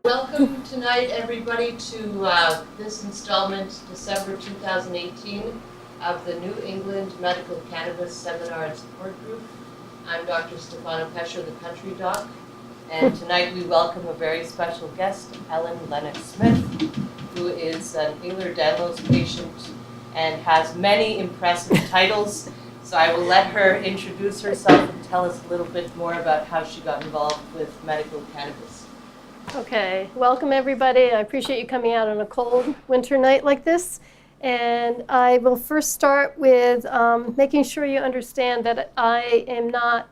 Welcome tonight, everybody, to this installment, December 2018, of the New England Medical Cannabis Seminar and Support Group. I'm Dr. Stefana Pecher, the Country Doc, and tonight we welcome a very special guest, Ellen Lenox-Smith, who is an Ehlers-Danlos patient and has many impressive titles. So I will let her introduce herself and tell us a little bit more about how she got involved with medical cannabis. Okay, welcome everybody. I appreciate you coming out on a cold winter night like this. And I will first start with making sure you understand that I am not,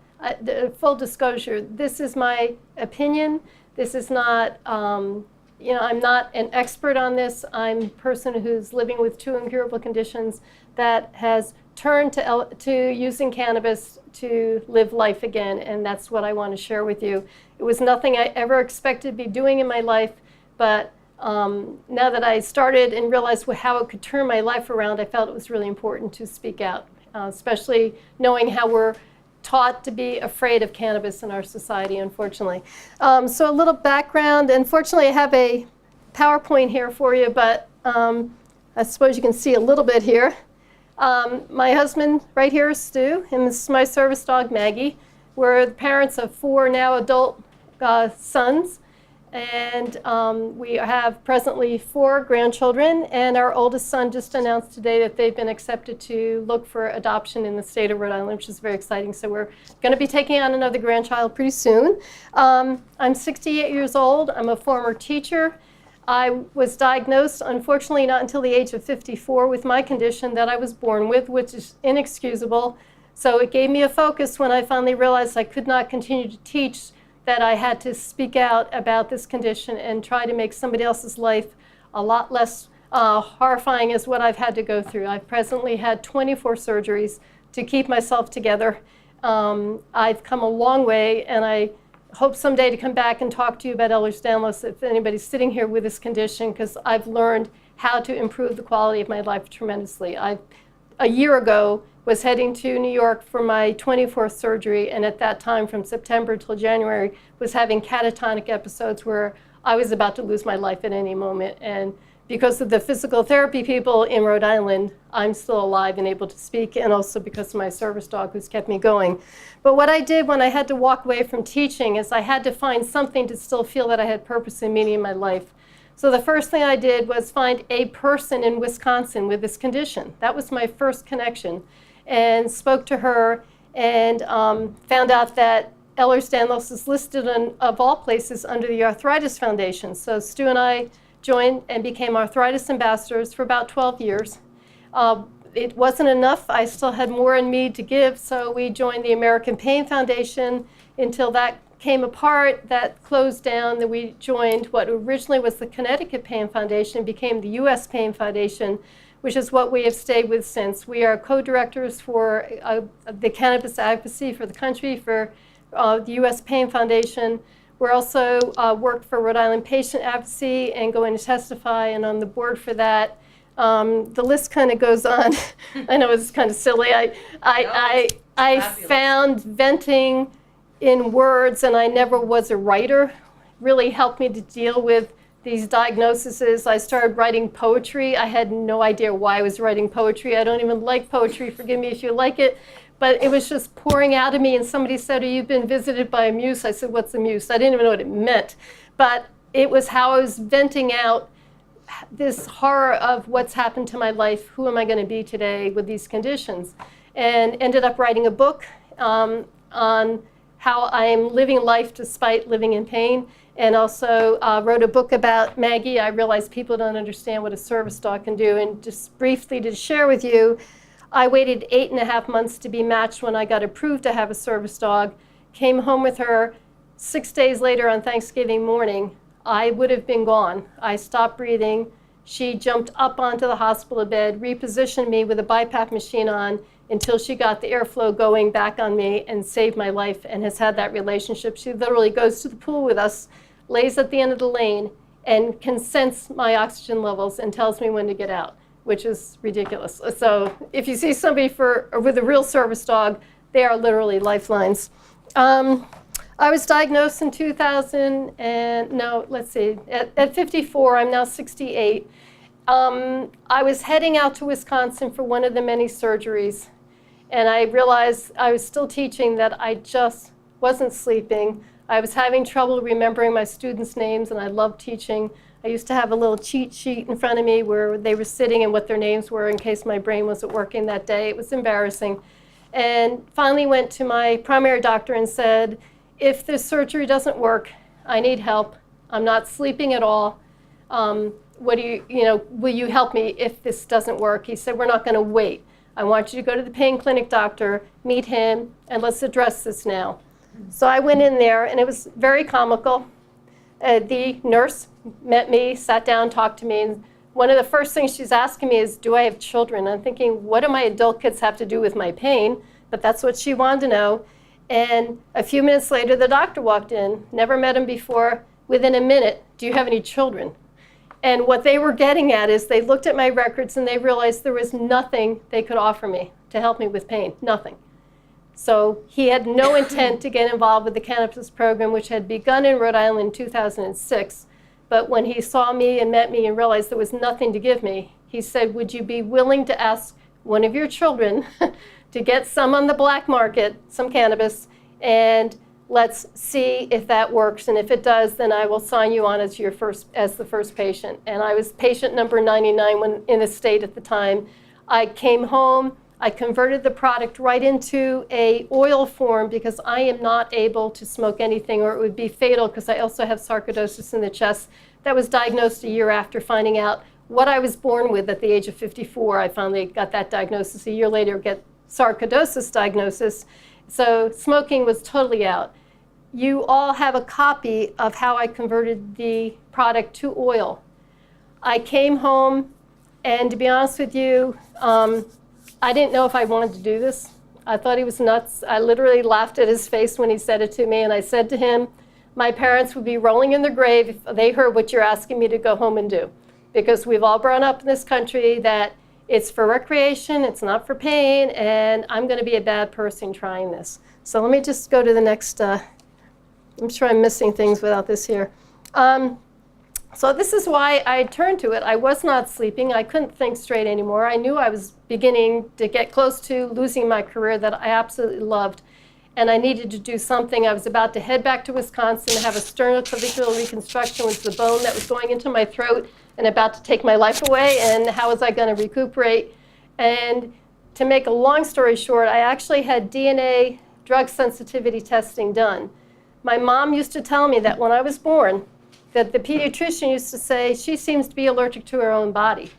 full disclosure, this is my opinion. This is not, I'm not an expert on this. I'm a person who's living with two incurable conditions that has turned to using cannabis to live life again, and that's what I want to share with you. It was nothing I ever expected to be doing in my life, but now that I started and realized how it could turn my life around, I felt it was really important to speak out, especially knowing how we're taught to be afraid of cannabis in our society, unfortunately. So a little background. Unfortunately, I have a PowerPoint here for you, but I suppose you can see a little bit here. My husband right here is Stu, and this is my service dog, Maggie. We're the parents of 4 now adult sons, and we have presently 4 grandchildren, and our oldest son just announced today that they've been accepted to look for adoption in the state of Rhode Island, which is very exciting. So we're going to be taking on another grandchild pretty soon. I'm 68 years old. I'm a former teacher. I was diagnosed, unfortunately, not until the age of 54 with my condition that I was born with, which is inexcusable. So it gave me a focus when I finally realized I could not continue to teach, that I had to speak out about this condition and try to make somebody else's life a lot less horrifying as what I've had to go through. I've presently had 24 surgeries to keep myself together. I've come a long way, and I hope someday to come back and talk to you about Ehlers-Danlos if anybody's sitting here with this condition, because I've learned how to improve the quality of my life tremendously. A year ago, was heading to New York for my 24th surgery, and at that time, from September till January, was having catatonic episodes where I was about to lose my life at any moment. And because of the physical therapy people in Rhode Island, I'm still alive and able to speak, and also because of my service dog who's kept me going. But what I did when I had to walk away from teaching is I had to find something to still feel that I had purpose and meaning in my life. So the first thing I did was find a person in Wisconsin with this condition. That was my first connection, and spoke to her and found out that Ehlers-Danlos is listed of all places under the Arthritis Foundation. So Stu and I joined and became arthritis ambassadors for about 12 years. It wasn't enough. I still had more in me to give, so we joined the American Pain Foundation until that came apart, that closed down. Then we joined what originally was the Connecticut Pain Foundation, became the U.S. Pain Foundation, which is what we have stayed with since. We are co-directors for the cannabis advocacy for the country, for the U.S. Pain Foundation. We're also worked for Rhode Island Patient Advocacy and going to testify and on the board for that. The list kind of goes on. I know it's kind of silly. I found venting in words, and I never was a writer, really helped me to deal with these diagnoses. I started writing poetry. I had no idea why I was writing poetry. I don't even like poetry. Forgive me if you like it. But it was just pouring out of me, and somebody said, "Oh, you've been visited by a muse." I said, "What's a muse?" I didn't even know what it meant. But it was how I was venting out this horror of what's happened to my life. Who am I going to be today with these conditions? And ended up writing a book on how I'm living life despite living in pain. And also wrote a book about Maggie. I realized people don't understand what a service dog can do. And just briefly to share with you, I waited 8.5 months to be matched when I got approved to have a service dog. Came home with her 6 days later on Thanksgiving morning. I would have been gone. I stopped breathing. She jumped up onto the hospital bed, repositioned me with a BiPAP machine on until she got the airflow going back on me and saved my life, and has had that relationship. She literally goes to the pool with us, lays at the end of the lane, and can sense my oxygen levels and tells me when to get out, which is ridiculous. So if you see somebody with a real service dog, they are literally lifelines. I was diagnosed in 2000 and, no, let's see, at 54, I'm now 68. I was heading out to Wisconsin for one of the many surgeries, and I realized I was still teaching that I just wasn't sleeping. I was having trouble remembering my students' names, and I loved teaching. I used to have a little cheat sheet in front of me where they were sitting and what their names were in case my brain wasn't working that day. It was embarrassing. And finally went to my primary doctor and said, if this surgery doesn't work, I need help. I'm not sleeping at all. What do will you help me if this doesn't work? He said, we're not going to wait. I want you to go to the pain clinic doctor, meet him, and let's address this now. So I went in there, and it was very comical. The nurse met me, sat down, talked to me, and one of the first things she's asking me is, do I have children? I'm thinking, what do my adult kids have to do with my pain? But that's what she wanted to know. And a few minutes later, the doctor walked in, never met him before. Within a minute, do you have any children? And what they were getting at is they looked at my records and they realized there was nothing they could offer me to help me with pain, nothing. So he had no intent to get involved with the cannabis program, which had begun in Rhode Island in 2006. But when he saw me and met me and realized there was nothing to give me, he said, would you be willing to ask one of your children to get some on the black market, some cannabis, and let's see if that works. And if it does, then I will sign you on as the first patient. And I was patient number 99 when in the state at the time. I came home. I converted the product right into a oil form because I am not able to smoke anything, or it would be fatal because I also have sarcoidosis in the chest. That was diagnosed a year after finding out what I was born with at the age of 54. I finally got that diagnosis. A year later, get sarcoidosis diagnosis. So smoking was totally out. You all have a copy of how I converted the product to oil. I came home, and to be honest with you, I didn't know if I wanted to do this. I thought he was nuts. I literally laughed at his face when he said it to me, and I said to him, my parents would be rolling in their grave if they heard what you're asking me to go home and do. Because we've all grown up in this country that it's for recreation, it's not for pain, and I'm going to be a bad person trying this. So let me just go to the next, I'm sure I'm missing things without this here. So this is why I turned to it. I was not sleeping. I couldn't think straight anymore. I knew I was beginning to get close to losing my career that I absolutely loved, and I needed to do something. I was about to head back to Wisconsin to have a sternoclavicular reconstruction, which was the bone that was going into my throat and about to take my life away, and how was I going to recuperate? And to make a long story short, I actually had DNA drug sensitivity testing done. My mom used to tell me that when I was born, that the pediatrician used to say, she seems to be allergic to her own body.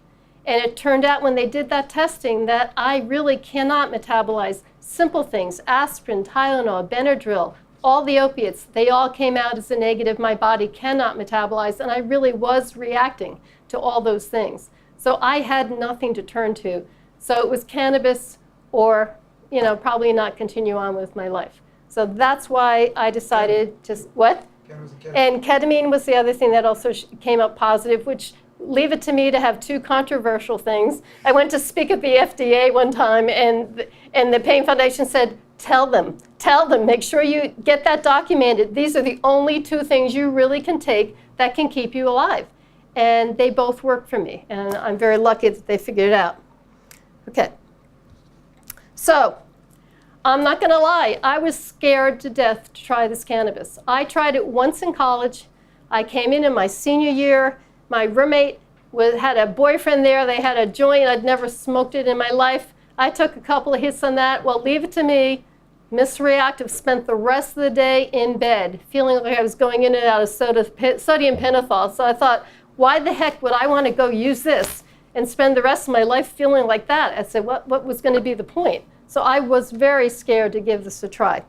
And it turned out when they did that testing that I really cannot metabolize simple things, aspirin, Tylenol, Benadryl, all the opiates, they all came out as a negative. My body cannot metabolize, and I really was reacting to all those things. So I had nothing to turn to. So it was cannabis or, probably not continue on with my life. So that's why I decided to, what? And ketamine was the other thing that also came up positive, which leave it to me to have two controversial things. I went to speak at the FDA one time, and the Pain Foundation said, tell them, make sure you get that documented. These are the only two things you really can take that can keep you alive. And they both work for me, and I'm very lucky that they figured it out. Okay. So, I'm not going to lie, I was scared to death to try this cannabis. I tried it once in college. I came in my senior year. My roommate had a boyfriend there. They had a joint. I'd never smoked it in my life. I took a couple of hits on that. Well, leave it to me. Misreactive, spent the rest of the day in bed, feeling like I was going in and out of sodium pentothal. So I thought, why the heck would I want to go use this and spend the rest of my life feeling like that? I said, what was going to be the point? So I was very scared to give this a try.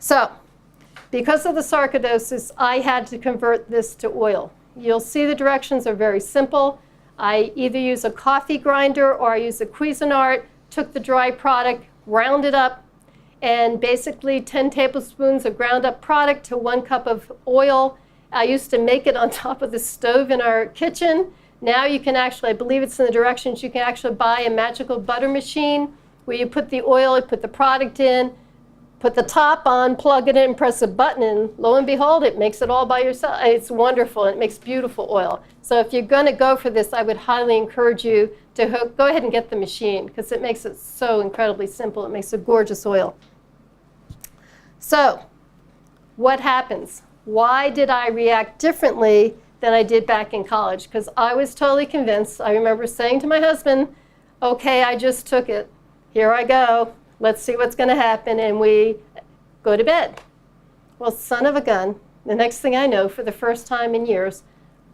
So, because of the sarcoidosis, I had to convert this to oil. You'll see the directions are very simple. I either use a coffee grinder or I use a Cuisinart, took the dry product, ground it up, and basically 10 tablespoons of ground up product to 1 cup of oil. I used to make it on top of the stove in our kitchen. Now you can actually, I believe it's in the directions, you can actually buy a magical butter machine where you put the oil, you put the product in, put the top on, plug it in, press a button, and lo and behold, it makes it all by yourself. It's wonderful, and it makes beautiful oil. So if you're going to go for this, I would highly encourage you to go ahead and get the machine, because it makes it so incredibly simple. It makes a gorgeous oil. So what happens? Why did I react differently than I did back in college? Because I was totally convinced. I remember saying to my husband, okay, I just took it. Here I go. Let's see what's going to happen. And we go to bed. Well, son of a gun, the next thing I know, for the first time in years,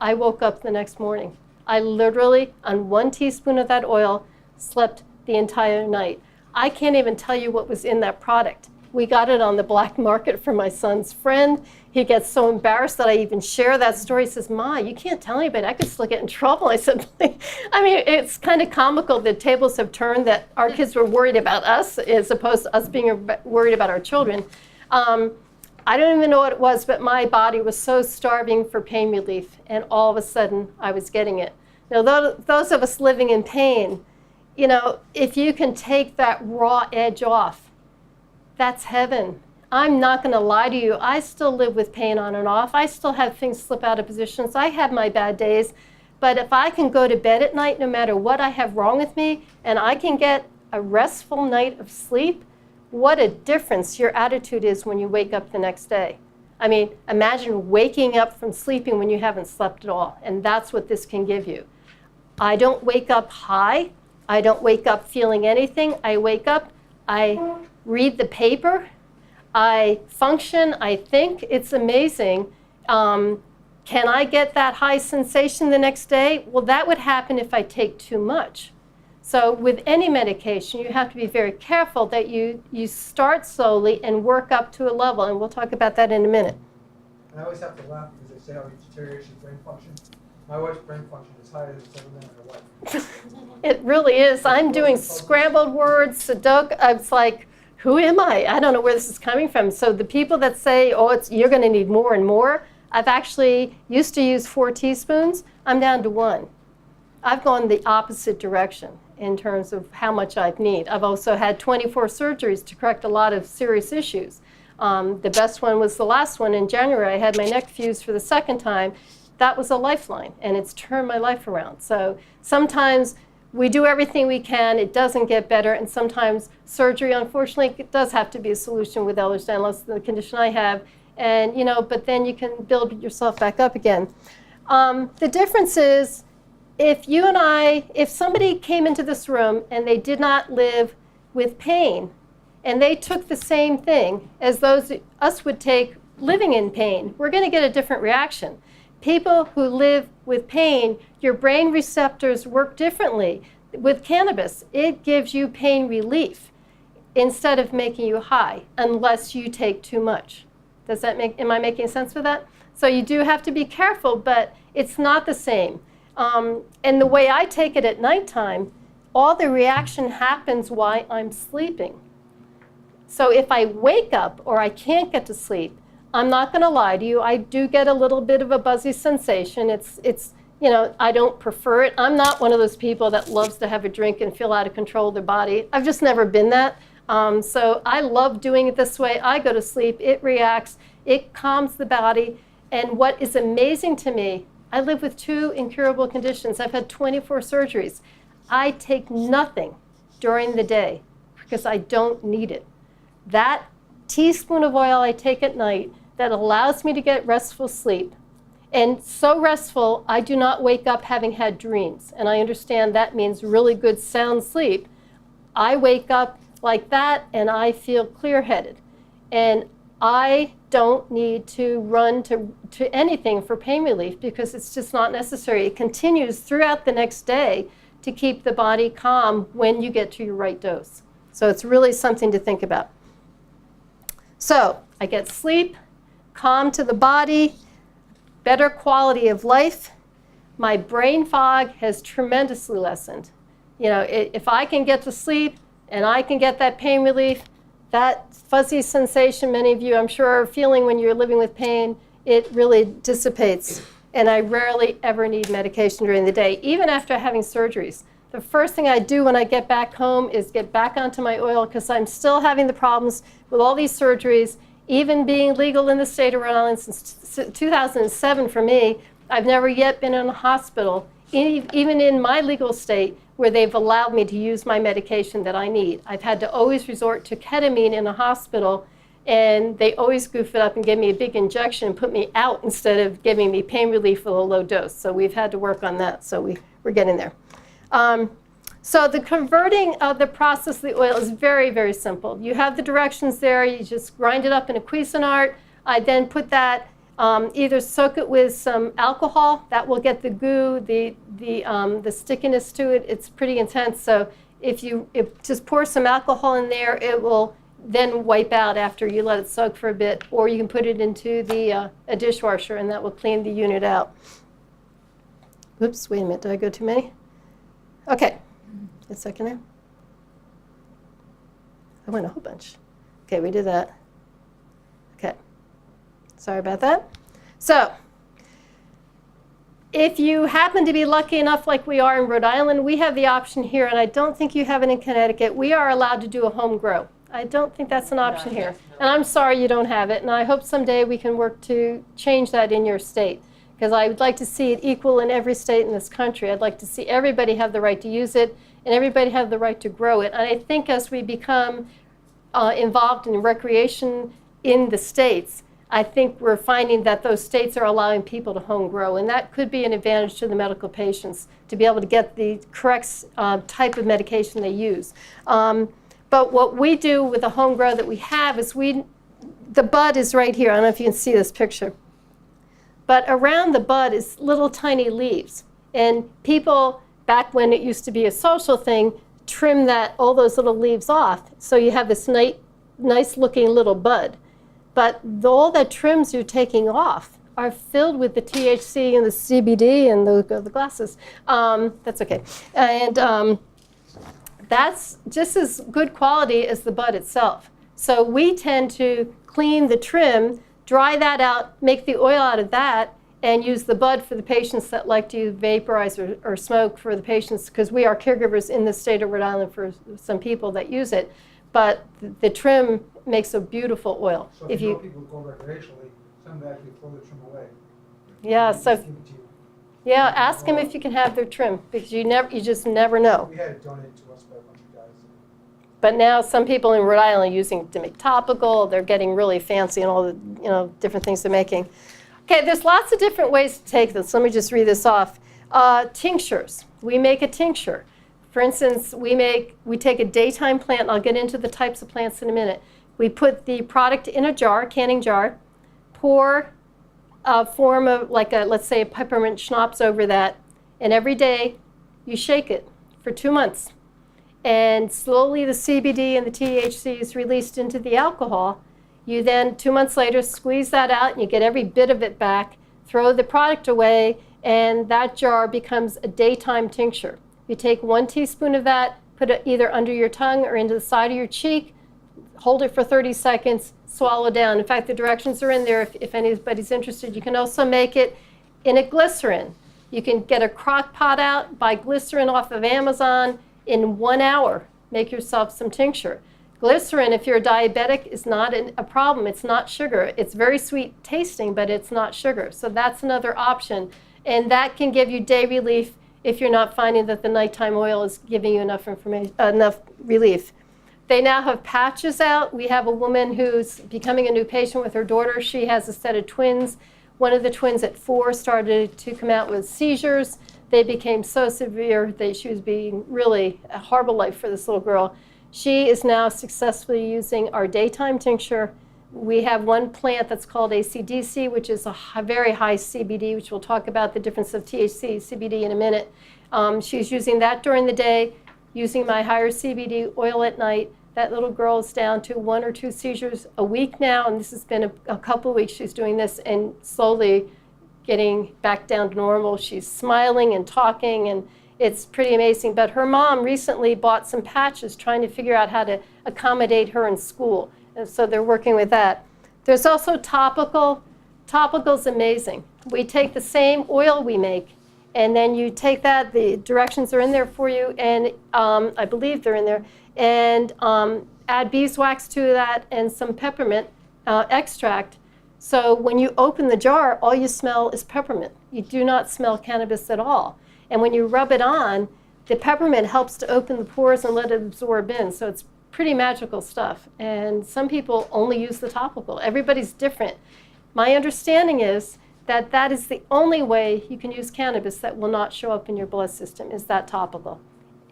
I woke up the next morning. I literally, on 1 teaspoon of that oil, slept the entire night. I can't even tell you what was in that product. We got it on the black market from my son's friend. He gets so embarrassed that I even share that story. He says, Ma, you can't tell anybody. I could still get in trouble. I said, I mean, it's kind of comical that tables have turned, that our kids were worried about us as opposed to us being worried about our children. I don't even know what it was, but my body was so starving for pain relief, and all of a sudden I was getting it. Now, those of us living in pain, you know, if you can take that raw edge off, that's heaven. I'm not going to lie to you. I still live with pain on and off. I still have things slip out of positions. I have my bad days. But if I can go to bed at night, no matter what I have wrong with me, and I can get a restful night of sleep, what a difference your attitude is when you wake up the next day. I mean, imagine waking up from sleeping when you haven't slept at all. And that's what this can give you. I don't wake up high. I don't wake up feeling anything. I wake up, I read the paper, I function, I think. It's amazing. Can I get that high sensation the next day? Well, that would happen if I take too much. So with any medication, you have to be very careful that you start slowly and work up to a level, and we'll talk about that in a minute. I always have to laugh because they say how it deteriorates your brain function. My wife's brain function is higher than it's ever been in her life. It really is. I'm doing scrambled words, Sudoku. It's like, who am I? I don't know where this is coming from. So the people that say, oh, you're going to need more and more, I've actually used to use 4 teaspoons. I'm down to 1. I've gone the opposite direction in terms of how much I need. I've also had 24 surgeries to correct a lot of serious issues. The best one was the last one in January. I had my neck fused for the 2nd time. That was a lifeline, and it's turned my life around. So sometimes we do everything we can, it doesn't get better, and sometimes surgery, unfortunately, it does have to be a solution with Ehlers-Danlos, the condition I have, and but then you can build yourself back up again. The difference is, if somebody came into this room and they did not live with pain, and they took the same thing as us would take living in pain, we're going to get a different reaction. People who live with pain, your brain receptors work differently. With cannabis, it gives you pain relief instead of making you high, unless you take too much. Am I making sense with that? So you do have to be careful, but it's not the same. And the way I take it at nighttime, all the reaction happens while I'm sleeping. So if I wake up or I can't get to sleep, I'm not going to lie to you, I do get a little bit of a buzzy sensation. It's I don't prefer it. I'm not one of those people that loves to have a drink and feel out of control of their body. I've just never been that. So I love doing it this way. I go to sleep, it reacts, it calms the body. And what is amazing to me, I live with 2 incurable conditions. I've had 24 surgeries. I take nothing during the day because I don't need it. That teaspoon of oil I take at night that allows me to get restful sleep, and so restful I do not wake up having had dreams. And I understand that means really good sound sleep. I wake up like that and I feel clear-headed. And I don't need to run to anything for pain relief because it's just not necessary. It continues throughout the next day to keep the body calm when you get to your right dose. So it's really something to think about. So I get sleep, calm to the body, better quality of life. My brain fog has tremendously lessened. If I can get to sleep and I can get that pain relief, that fuzzy sensation many of you, I'm sure, are feeling when you're living with pain, it really dissipates. And I rarely ever need medication during the day, even after having surgeries. the first thing I do when I get back home is get back onto my oil because I'm still having the problems with all these surgeries. Even being legal in the state of Rhode Island since 2007 for me, I've never yet been in a hospital, even in my legal state, where they've allowed me to use my medication that I need. I've had to always resort to ketamine in a hospital, and they always goof it up and give me a big injection and put me out instead of giving me pain relief with a low dose. So we've had to work on that, so we're getting there. So the converting of the process of the oil is very, very simple. You have the directions there. You just grind it up in a Cuisinart. I then put that, either soak it with some alcohol. That will get the goo, the stickiness to it. It's pretty intense. So if just pour some alcohol in there, it will then wipe out after you let it soak for a bit. Or you can put it into a dishwasher, and that will clean the unit out. Oops, wait a minute. Did I go too many? OK. A second there. I went a whole bunch. OK, we did that. OK. Sorry about that. So if you happen to be lucky enough like we are in Rhode Island, we have the option here, and I don't think you have it in Connecticut. We are allowed to do a home grow. I don't think that's an option here. And I'm sorry you don't have it, and I hope someday we can work to change that in your state, because I would like to see it equal in every state in this country. I'd like to see everybody have the right to use it, and everybody have the right to grow it. And I think as we become involved in recreation in the states, I think we're finding that those states are allowing people to home grow, and that could be an advantage to the medical patients to be able to get the correct type of medication they use. But what we do with the home grow that we have is the bud is right here. I don't know if you can see this picture. But around the bud is little tiny leaves. And people, back when it used to be a social thing, trim all those little leaves off. So you have this nice looking little bud. But all the trims you're taking off are filled with the THC and the CBD and the glasses. That's okay. And that's just as good quality as the bud itself. So we tend to clean the trim, dry that out, make the oil out of that, and use the bud for the patients that like to vaporize or smoke for the patients, because we are caregivers in the state of Rhode Island for some people that use it. But the trim makes a beautiful oil. So if you know people go recreationally, some actually throw the trim away. Yeah, so Give it to you. yeah, ask them if you can have their trim, because you just never know. We had it donated to us by a bunch of guys. But now some people in Rhode Island are using it to make topical. They're getting really fancy and all the different things they're making. Okay, there's lots of different ways to take this. Let me just read this off. Tinctures. We make a tincture. For instance, we take a daytime plant, and I'll get into the types of plants in a minute. We put the product in a jar, canning jar, pour a form of let's say a peppermint schnapps over that, and every day you shake it for 2 months. And slowly the CBD and the THC is released into the alcohol. You then, 2 months later, squeeze that out, and you get every bit of it back, throw the product away, and that jar becomes a daytime tincture. You take 1 teaspoon of that, put it either under your tongue or into the side of your cheek, hold it for 30 seconds, swallow down. In fact, the directions are in there if anybody's interested. You can also make it in a glycerin. You can get a crock pot out, buy glycerin off of Amazon. In 1 hour, make yourself some tincture. Glycerin, if you're a diabetic, is not a problem. It's not sugar. It's very sweet tasting, but it's not sugar. So that's another option. And that can give you day relief if you're not finding that the nighttime oil is giving you enough relief. They now have patches out. We have a woman who's becoming a new patient with her daughter. She has a set of twins. One of the twins at 4 started to come out with seizures. They became so severe that she was being really a horrible life for this little girl. She is now successfully using our daytime tincture. We have one plant that's called ACDC, which is a very high CBD, which we'll talk about the difference of THC, CBD in a minute. She's using that during the day, using my higher CBD oil at night. That little girl is down to 1 or 2 seizures a week now, and this has been a couple of weeks she's doing this and slowly getting back down to normal. She's smiling and talking, and it's pretty amazing. But her mom recently bought some patches trying to figure out how to accommodate her in school. And so they're working with that. There's also topical. Topical's amazing. We take the same oil we make, And then you take that, the directions are in there for you, and I believe they're in there, and add beeswax to that and some peppermint extract. So when you open the jar, all you smell is peppermint. You do not smell cannabis at all. And when you rub it on, the peppermint helps to open the pores and let it absorb in. So it's pretty magical stuff. And some people only use the topical. Everybody's different. My understanding is that that is the only way you can use cannabis that will not show up in your blood system, is that topical.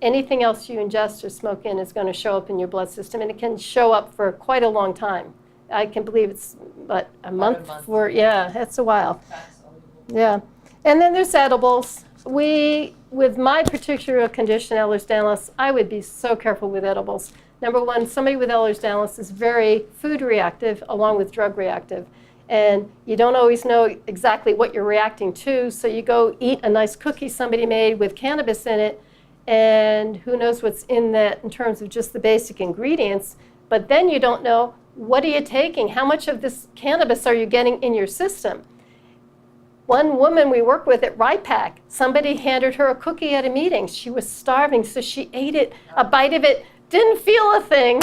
Anything else you ingest or smoke in is going to show up in your blood system, and it can show up for quite a long time. I can believe it's but a month for, yeah, that's a while. Yeah. And then there's edibles. With my particular condition, Ehlers-Danlos, I would be so careful with edibles. Number one, somebody with Ehlers-Danlos is very food reactive along with drug reactive. And you don't always know exactly what you're reacting to, so you go eat a nice cookie somebody made with cannabis in it, and who knows what's in that in terms of just the basic ingredients. But then you don't know, what are you taking? How much of this cannabis are you getting in your system? One woman we work with at RIPAC, somebody handed her a cookie at a meeting. She was starving, so she ate it, a bite of it, didn't feel a thing,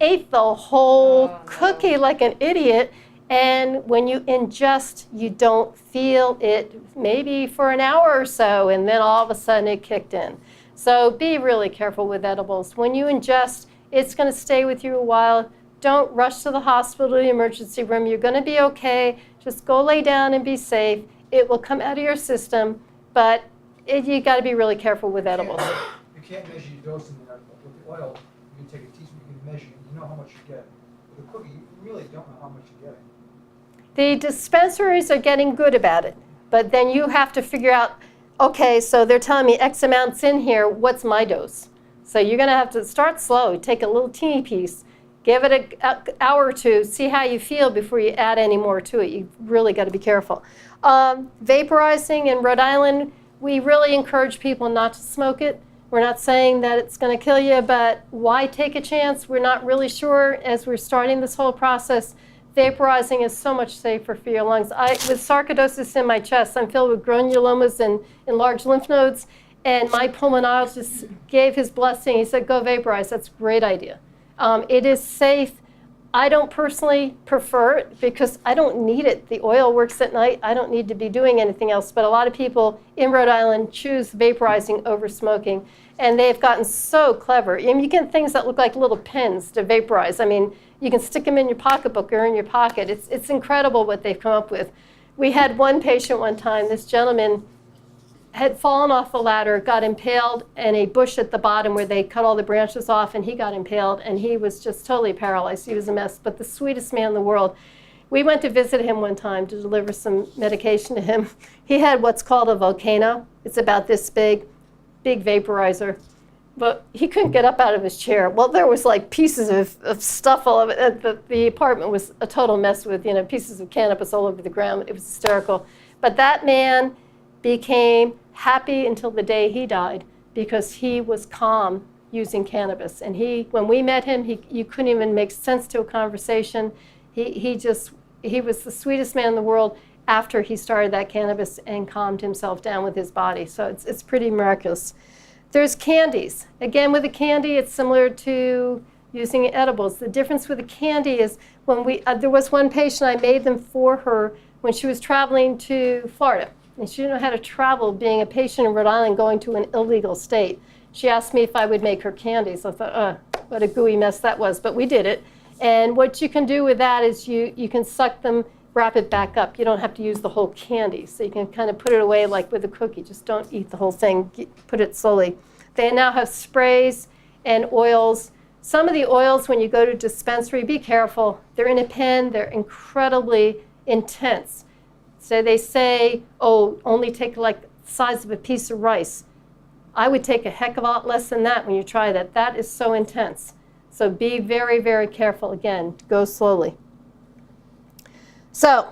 ate the whole cookie like an idiot. And when you ingest, you don't feel it maybe for an hour or so, and then all of a sudden it kicked in. So be really careful with edibles. When you ingest, it's going to stay with you a while. Don't rush to the hospital or the emergency room. You're going to be okay. Just go lay down and be safe. It will come out of your system, but you got to be really careful with edibles. You can't measure your dose in the edible. With the oil, you can take a teaspoon, you can measure it, you know how much you get. With a cookie, you really don't know how much you're getting. The dispensaries are getting good about it, but then you have to figure out, okay, so they're telling me X amounts in here, what's my dose? So you're going to have to start slow, take a little teeny piece, give it an hour or two, see how you feel before you add any more to it. You've really got to be careful. Vaporizing in Rhode Island, we really encourage people not to smoke it. We're not saying that it's going to kill you, but why take a chance? We're not really sure as we're starting this whole process. Vaporizing is so much safer for your lungs. With sarcoidosis in my chest, I'm filled with granulomas and enlarged lymph nodes, and my pulmonologist gave his blessing. He said, go vaporize. That's a great idea. It is safe. I don't personally prefer it because I don't need it. The oil works at night. I don't need to be doing anything else. But a lot of people in Rhode Island choose vaporizing over smoking, and they've gotten so clever. I mean, you get things that look like little pens to vaporize. I mean, you can stick them in your pocketbook or in your pocket. It's incredible what they've come up with. We had one patient one time, this gentleman had fallen off a ladder, got impaled in a bush at the bottom where they cut all the branches off, and he got impaled, and he was just totally paralyzed. He was a mess, but the sweetest man in the world. We went to visit him one time to deliver some medication to him. He had what's called a volcano. It's about this big vaporizer. But he couldn't get up out of his chair. Well, there was like pieces of stuff all over it. The apartment was a total mess with, pieces of cannabis all over the ground. It was hysterical. But that man became happy until the day he died because he was calm using cannabis. And when we met him, you couldn't even make sense to a conversation. He was the sweetest man in the world after he started that cannabis and calmed himself down with his body. So it's pretty miraculous. There's candies. Again, with a candy, it's similar to using edibles. The difference with a candy is there was one patient, I made them for her when she was traveling to Florida. And she didn't know how to travel being a patient in Rhode Island going to an illegal state. She asked me if I would make her candies. I thought, what a gooey mess that was, but we did it. And what you can do with that is you can suck them, wrap it back up. You don't have to use the whole candy. So you can kind of put it away like with a cookie. Just don't eat the whole thing. Put it slowly. They now have sprays and oils. Some of the oils, when you go to a dispensary, be careful. They're in a pen. They're incredibly intense. So they say, only take like the size of a piece of rice. I would take a heck of a lot less than that when you try that. That is so intense. So be very, very careful. Again, go slowly. So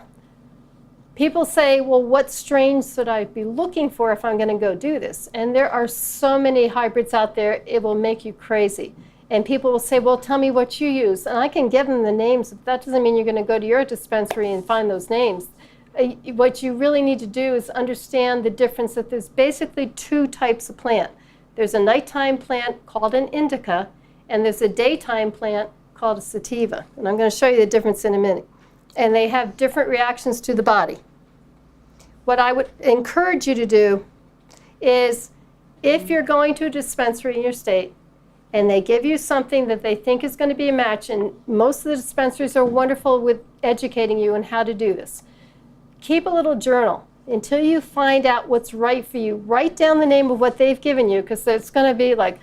people say, well, what strains should I be looking for if I'm going to go do this? And there are so many hybrids out there, it will make you crazy. And people will say, well, tell me what you use. And I can give them the names, but that doesn't mean you're going to go to your dispensary and find those names. what you really need to do is understand the difference that there's basically two types of plant. There's a nighttime plant called an indica, and there's a daytime plant called a sativa. And I'm going to show you the difference in a minute. And they have different reactions to the body. What I would encourage you to do is, if you're going to a dispensary in your state and they give you something that they think is going to be a match, and most of the dispensaries are wonderful with educating you on how to do this, keep a little journal until you find out what's right for you. Write down the name of what they've given you, because it's going to be like,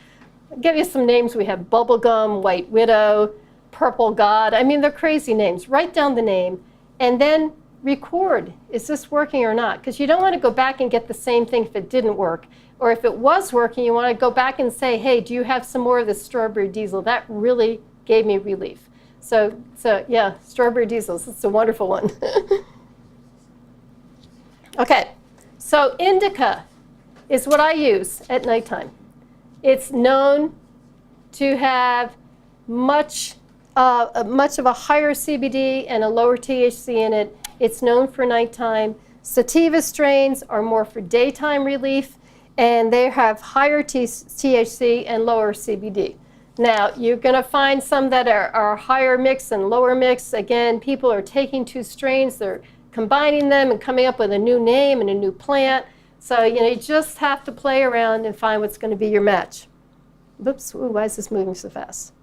I'll give you some names. We have Bubblegum, White Widow, Purple God. I mean, they're crazy names. Write down the name and then record. Is this working or not? Because you don't want to go back and get the same thing if it didn't work. Or if it was working, you want to go back and say, hey, do you have some more of this strawberry diesel? That really gave me relief. So yeah, strawberry diesel. It's a wonderful one. Okay, so indica is what I use at nighttime. It's known to have much of a higher CBD and a lower THC in it. It's known for nighttime. Sativa strains are more for daytime relief, and they have higher THC and lower CBD. Now, you're going to find some that are higher mix and lower mix. Again, people are taking two strains, they're combining them and coming up with a new name and a new plant. So, you just have to play around and find what's going to be your match. Oops, ooh, why is this moving so fast?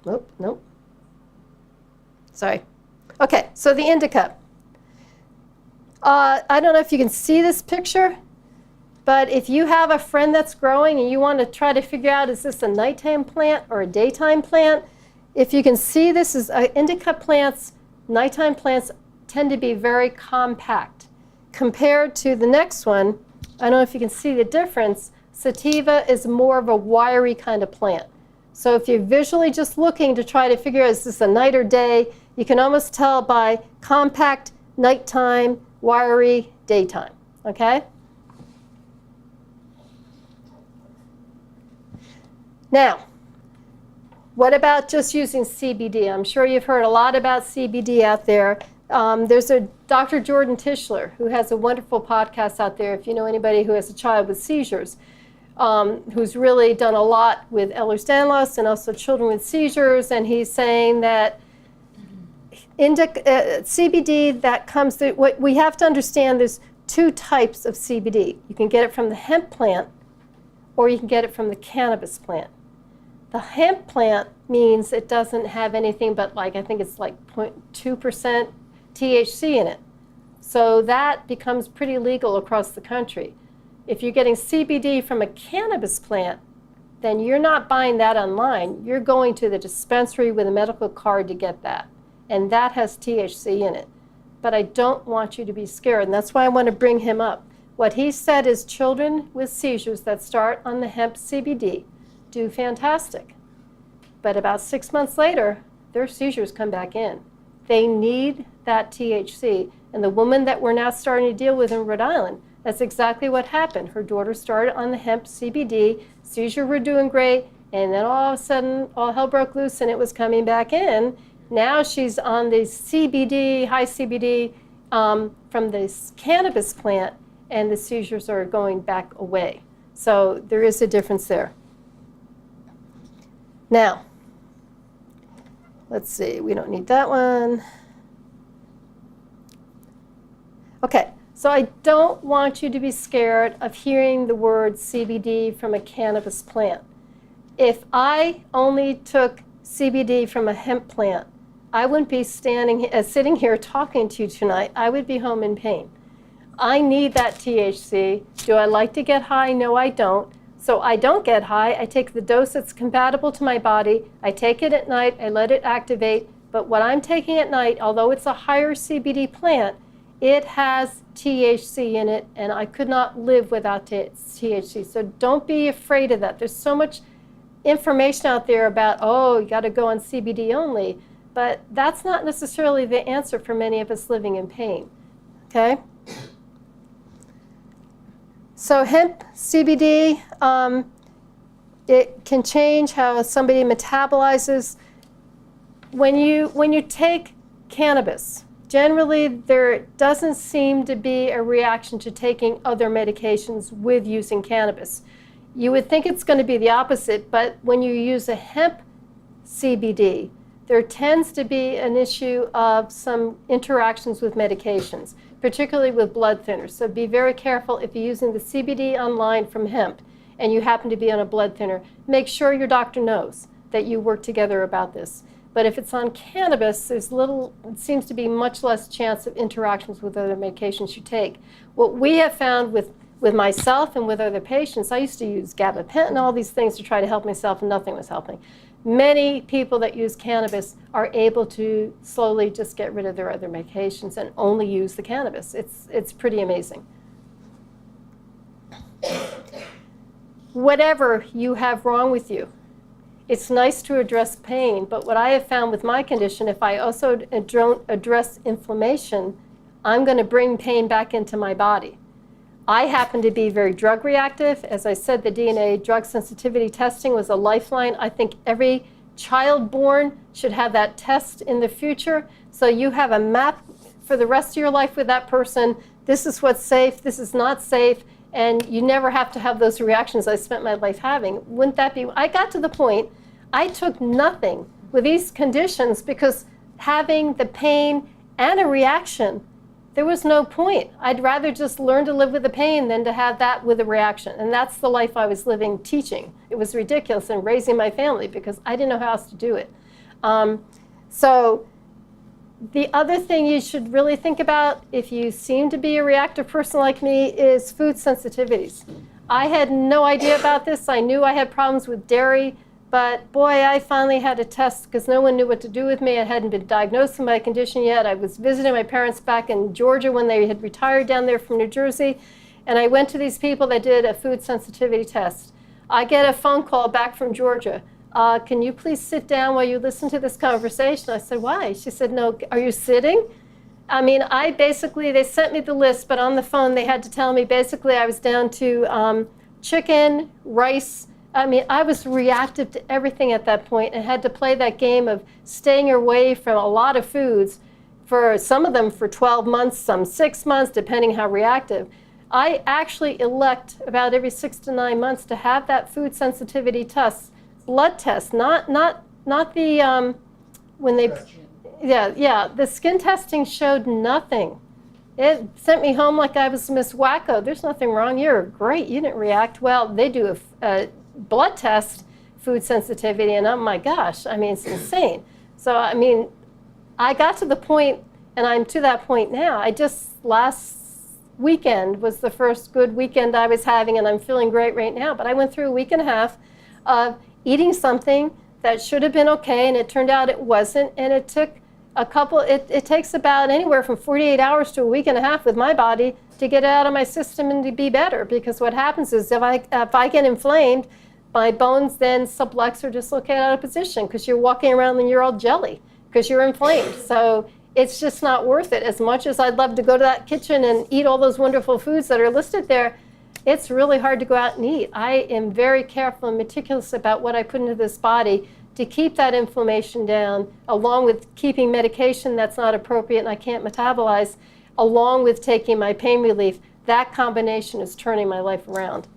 Nope. Sorry. Okay, so the indica. I don't know if you can see this picture, but if you have a friend that's growing and you want to try to figure out, is this a nighttime plant or a daytime plant? If you can see, this is indica plants. Nighttime plants tend to be very compact. Compared to the next one, I don't know if you can see the difference, sativa is more of a wiry kind of plant. So if you're visually just looking to try to figure out, is this a night or day, you can almost tell by compact, nighttime, wiry, daytime, okay? Now, what about just using CBD? I'm sure you've heard a lot about CBD out there. There's a Dr. Jordan Tischler who has a wonderful podcast out there, if you know anybody who has a child with seizures, who's really done a lot with Ehlers-Danlos and also children with seizures, and he's saying that CBD that comes through, what we have to understand, there's two types of CBD. You can get it from the hemp plant or you can get it from the cannabis plant. The hemp plant means it doesn't have anything but I think it's like 0.2% THC in it. So that becomes pretty legal across the country. If you're getting CBD from a cannabis plant, then you're not buying that online. You're going to the dispensary with a medical card to get that. And that has THC in it. But I don't want you to be scared, and that's why I want to bring him up. What he said is children with seizures that start on the hemp CBD do fantastic. But about 6 months later, their seizures come back in. They need that THC. And the woman that we're now starting to deal with in Rhode Island, that's exactly what happened. Her daughter started on the hemp CBD, seizures were doing great, and then all of a sudden, all hell broke loose and it was coming back in. Now she's on the CBD, high CBD from this cannabis plant, and the seizures are going back away. So there is a difference there. Now, let's see, we don't need that one. Okay, so I don't want you to be scared of hearing the word CBD from a cannabis plant. If I only took CBD from a hemp plant, I wouldn't be sitting here talking to you tonight. I would be home in pain. I need that THC. Do I like to get high? No, I don't. So I don't get high. I take the dose that's compatible to my body. I take it at night. I let it activate. But what I'm taking at night, although it's a higher CBD plant, it has THC in it, and I could not live without THC. So don't be afraid of that. There's so much information out there about, oh, you got to go on CBD only. But that's not necessarily the answer for many of us living in pain. Okay? So hemp CBD, it can change how somebody metabolizes. When you take cannabis, generally there doesn't seem to be a reaction to taking other medications with using cannabis. You would think it's going to be the opposite, but when you use a hemp CBD, there tends to be an issue of some interactions with medications, particularly with blood thinners. So be very careful if you're using the CBD online from hemp and you happen to be on a blood thinner. Make sure your doctor knows that you work together about this. But if it's on cannabis, it seems to be much less chance of interactions with other medications you take. What we have found with myself and with other patients, I used to use gabapentin and all these things to try to help myself, and nothing was helping. Many people that use cannabis are able to slowly just get rid of their other medications and only use the cannabis. It's pretty amazing. Whatever you have wrong with you, it's nice to address pain, but what I have found with my condition, if I also don't address inflammation, I'm going to bring pain back into my body. I happen to be very drug reactive. As I said, the DNA drug sensitivity testing was a lifeline. I think every child born should have that test in the future. So you have a map for the rest of your life with that person. This is what's safe, this is not safe, and you never have to have those reactions I spent my life having. Wouldn't that be? I got to the point, I took nothing with these conditions because having the pain and a reaction, there was no point. I'd rather just learn to live with the pain than to have that with a reaction. And that's the life I was living teaching. It was ridiculous, and raising my family because I didn't know how else to do it. So the other thing you should really think about, if you seem to be a reactive person like me, is food sensitivities. I had no idea about this. I knew I had problems with dairy, but boy, I finally had a test because no one knew what to do with me. I hadn't been diagnosed with my condition yet. I was visiting my parents back in Georgia when they had retired down there from New Jersey, and I went to these people that did a food sensitivity test. I get a phone call back from Georgia. Can you please sit down while you listen to this conversation? I said, why? She said, no, are you sitting? I mean, they sent me the list, but on the phone they had to tell me basically I was down to chicken, rice. I mean, I was reactive to everything at that point and had to play that game of staying away from a lot of foods, for some of them for 12 months, some 6 months, depending how reactive. I actually elect about every 6 to 9 months to have that food sensitivity test, blood test, not the, when they, the skin testing showed nothing. It sent me home like I was Miss Wacko. There's nothing wrong, you're great, you didn't react. Well, they do a blood test, food sensitivity, and oh my gosh, I mean, it's insane. So, I mean, I got to the point, and I'm to that point now. Last weekend was the first good weekend I was having, and I'm feeling great right now. But I went through a week and a half of eating something that should have been okay, and it turned out it wasn't, and it took it takes about anywhere from 48 hours to a week and a half with my body to get it out of my system and to be better, because what happens is if I get inflamed, my bones then sublux or dislocate out of position because you're walking around and you're all jelly because you're inflamed. So it's just not worth it. As much as I'd love to go to that kitchen and eat all those wonderful foods that are listed there, it's really hard to go out and eat. I am very careful and meticulous about what I put into this body to keep that inflammation down, along with keeping medication that's not appropriate and I can't metabolize, along with taking my pain relief. That combination is turning my life around.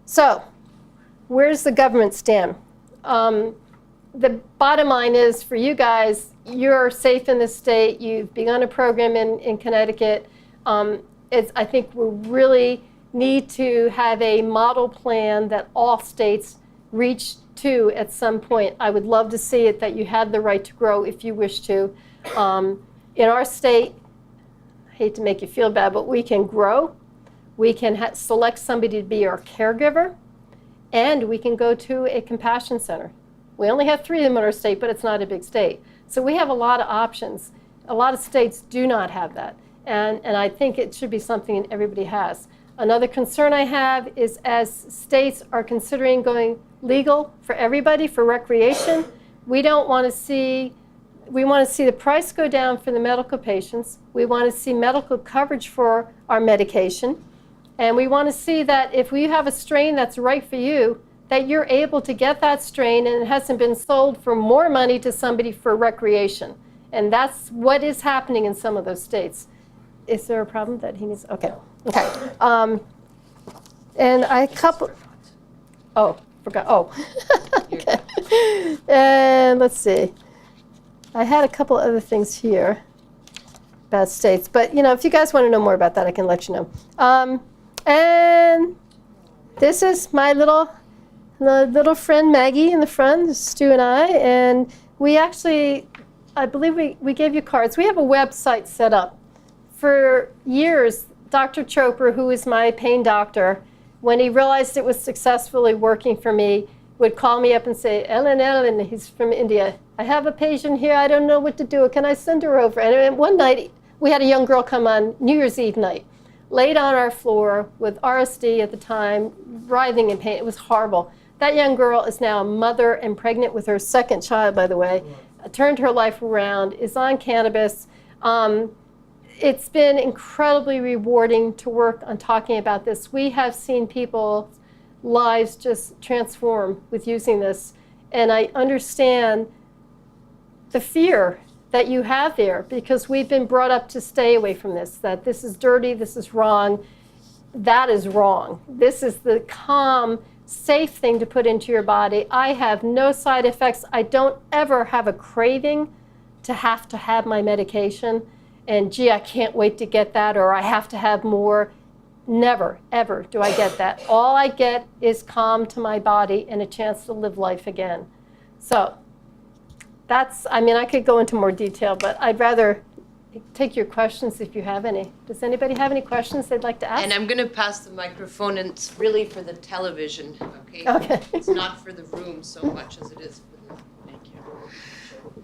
So, where does the government stand? The bottom line is, for you guys, you're safe in the state. You've begun a program in Connecticut. I think we really need to have a model plan that all states reach to at some point. I would love to see it, that you have the right to grow if you wish to. In our state, I hate to make you feel bad, but we can grow. We can select somebody to be our caregiver, and we can go to a compassion center. We only have 3 of them in our state, but it's not a big state. So we have a lot of options. A lot of states do not have that, and I think it should be something everybody has. Another concern I have is, as states are considering going legal for everybody for recreation, we want to see the price go down for the medical patients. We want to see medical coverage for our medication. And we want to see that if we have a strain that's right for you, that you're able to get that strain and it hasn't been sold for more money to somebody for recreation. And that's what is happening in some of those states. Is there a problem that he needs? Okay. And I forgot. Okay. And let's see. I had a couple other things here about states, but if you guys want to know more about that, I can let you know. And this is my little friend Maggie in the front, Stu and I, and we actually, I believe we gave you cards. We have a website set up. For years, Dr. Chopra, who is my pain doctor, when he realized it was successfully working for me, would call me up and say, Ellen, he's from India, I have a patient here, I don't know what to do, can I send her over? And one night, we had a young girl come on New Year's Eve night, laid on our floor with RSD at the time, writhing in pain. It was horrible. That young girl is now a mother and pregnant with her second child, by the way, turned her life around, is on cannabis. It's been incredibly rewarding to work on talking about this. We have seen people's lives just transform with using this. And I understand the fear that you have there because we've been brought up to stay away from this, that this is dirty, this is wrong. That is wrong. This is the calm, safe thing to put into your body. I have no side effects. I don't ever have a craving to have my medication. And gee, I can't wait to get that, or I have to have more. Never, ever do I get that. All I get is calm to my body and a chance to live life again. So I could go into more detail, but I'd rather take your questions if you have any. Does anybody have any questions they'd like to ask? And I'm going to pass the microphone, and it's really for the television, okay? Okay. It's not for the room so much as it is for the, thank you.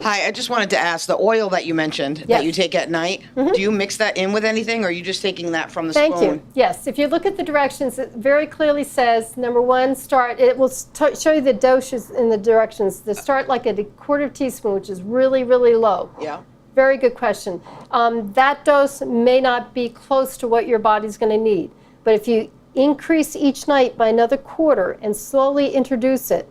Hi, I just wanted to ask, the oil that you mentioned, Yes. that you take at night, do you mix that in with anything, or are you just taking that from the spoon? Thank you. Yes, if you look at the directions, it very clearly says, number one, it will show you the doses in the directions. To start like at a quarter teaspoon, which is really, really low. Yeah. Very good question. That dose may not be close to what your body's going to need. But if you increase each night by another quarter and slowly introduce it,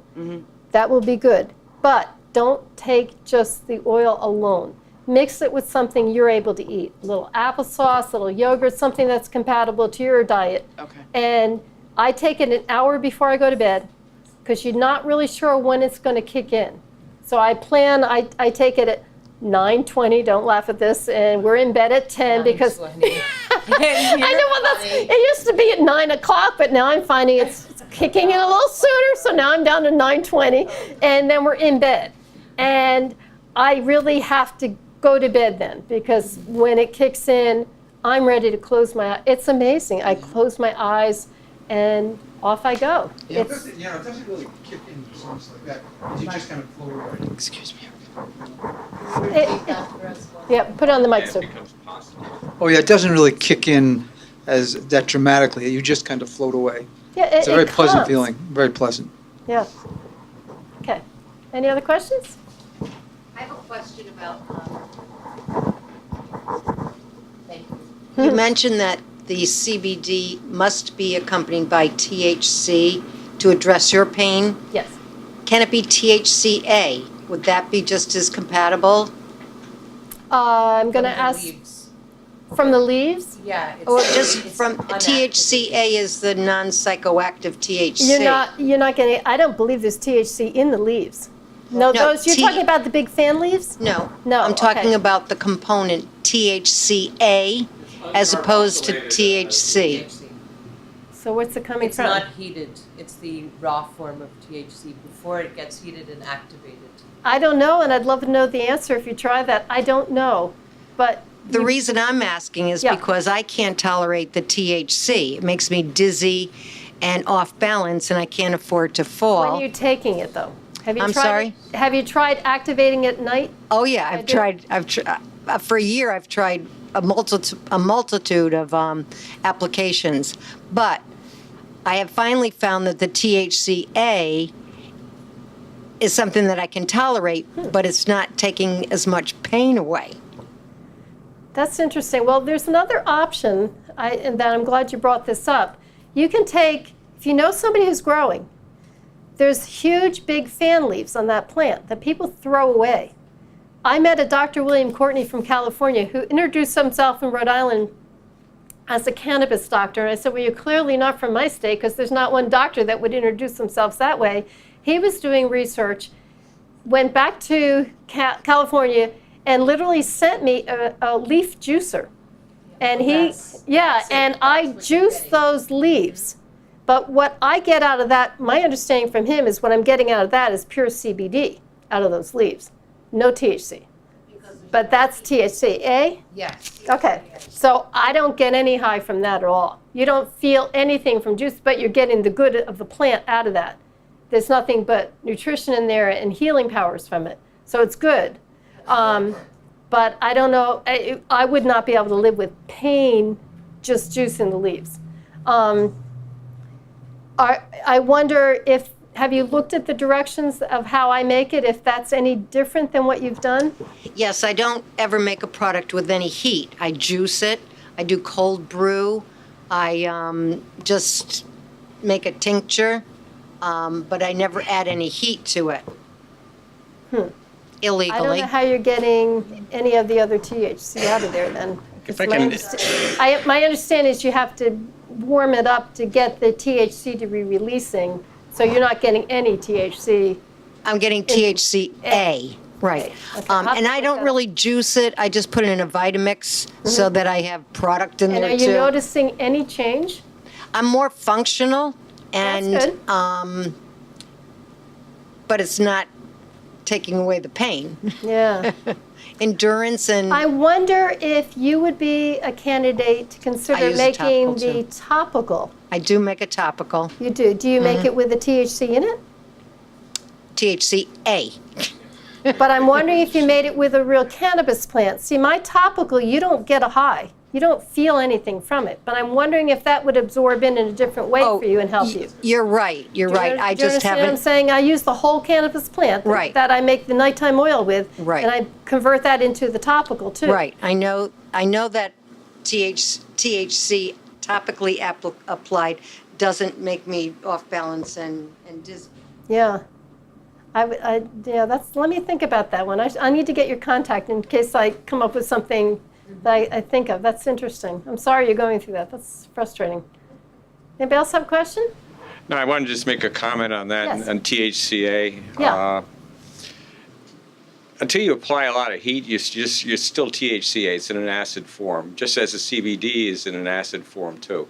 that will be good. But don't take just the oil alone. Mix it with something you're able to eat. A little applesauce, a little yogurt, something that's compatible to your diet. Okay. And I take it an hour before I go to bed because you're not really sure when it's going to kick in. So I take it at 9:20, don't laugh at this, and we're in bed at 10 because I know, it used to be at 9 o'clock, but now I'm finding it's kicking in a little sooner, so now I'm down to 9:20, and then we're in bed. And I really have to go to bed then because when it kicks in, I'm ready to close my eyes. It's amazing. I close my eyes and off I go. It doesn't really kick in songs like that. You just kind of float away. Excuse me. Yeah, put it on the mic, Stu. Oh yeah, it doesn't really kick in as that dramatically. You just kind of float away. Yeah, It's a very pleasant comes. feeling. Very pleasant. Yeah. Okay. Any other questions? I have a question about, thank you. You mentioned that the CBD must be accompanied by THC to address your pain. Yes. Can it be THCA? Would that be just as compatible? I'm going to From the ask leaves. from the leaves. Yeah. It's, Or just it's from unactivated. THCA is the non-psychoactive THC? You're not getting. I don't believe there's THC in the leaves. No, No, those you're talking about the big fan leaves. No. No, I'm talking okay. about the component THCA as opposed to THC. So what's it coming It's from? not heated. It's the raw form of THC before it gets heated and activated. I don't know, and I'd love to know the answer if you try that. I don't know, but The reason I'm asking is Yeah. because I can't tolerate the THC. It makes me dizzy and off balance, and I can't afford to when fall. are you taking it though? Have you I'm tried sorry? Have you tried activating it at night? Oh yeah, I I've do. tried. For a year. I've tried a multitude of applications, but I have finally found that the THCA is something that I can tolerate, but it's not taking as much pain away. That's interesting. Well, there's another option, and that I'm glad you brought this up. You can take, if you know somebody who's growing, there's huge big fan leaves on that plant that people throw away. I met a Dr. William Courtney from California who introduced himself in Rhode Island as a cannabis doctor. And I said, well, you're clearly not from my state because there's not one doctor that would introduce themselves that way. He was doing research, went back to California, and literally sent me a leaf juicer. And I juice those leaves. But what I get out of that, my understanding from him is what I'm getting out of that is pure CBD out of those leaves. No THC. But that's THC, eh? Yes. Okay, so I don't get any high from that at all. You don't feel anything from juice, but you're getting the good of the plant out of that. There's nothing but nutrition in there and healing powers from it. So it's good. But I don't know, I would not be able to live with pain just juicing the leaves. I wonder if, have you looked at the directions of how I make it, if that's any different than what you've done? Yes, I don't ever make a product with any heat. I juice it. I do cold brew. I just make a tincture, but I never add any heat to it. Illegally. I don't know how you're getting any of the other THC out of there then. If I can- My understanding is you have to warm it up to get the THC to be releasing, so you're not getting any THC. I'm getting THCA, right. Okay. And I don't really juice it. I just put it in a Vitamix so that I have product in And there are too. you noticing any change? I'm more functional and That's good. but it's not taking away the pain. Yeah. Endurance and I wonder if you would be a candidate to I consider use a making topical, the too. topical. I do make a topical. You do. Do you Mm-hmm. make it with the THC in it? THCA. But I'm wondering if you made it with a real cannabis plant. See, my topical, you don't get a high. You don't feel anything from it. But I'm wondering if that would absorb in a different way for you and help you. You're right. You're right. I Do you just understand what I'm haven't. saying? I use the whole cannabis plant Right. that I make the nighttime oil with. Right. And I convert that into the topical too. Right. I know that THC topically applied doesn't make me off balance and dizzy. Yeah. Let me think about that one. I need to get your contact in case I come up with something that I think of. That's interesting. I'm sorry you're going through that. That's frustrating. Anybody else have a question? No, I wanted to just make a comment on that, Yes. on THCA. Yeah. Until you apply a lot of heat, you're still THCA. It's in an acid form, just as the CBD is in an acid form too.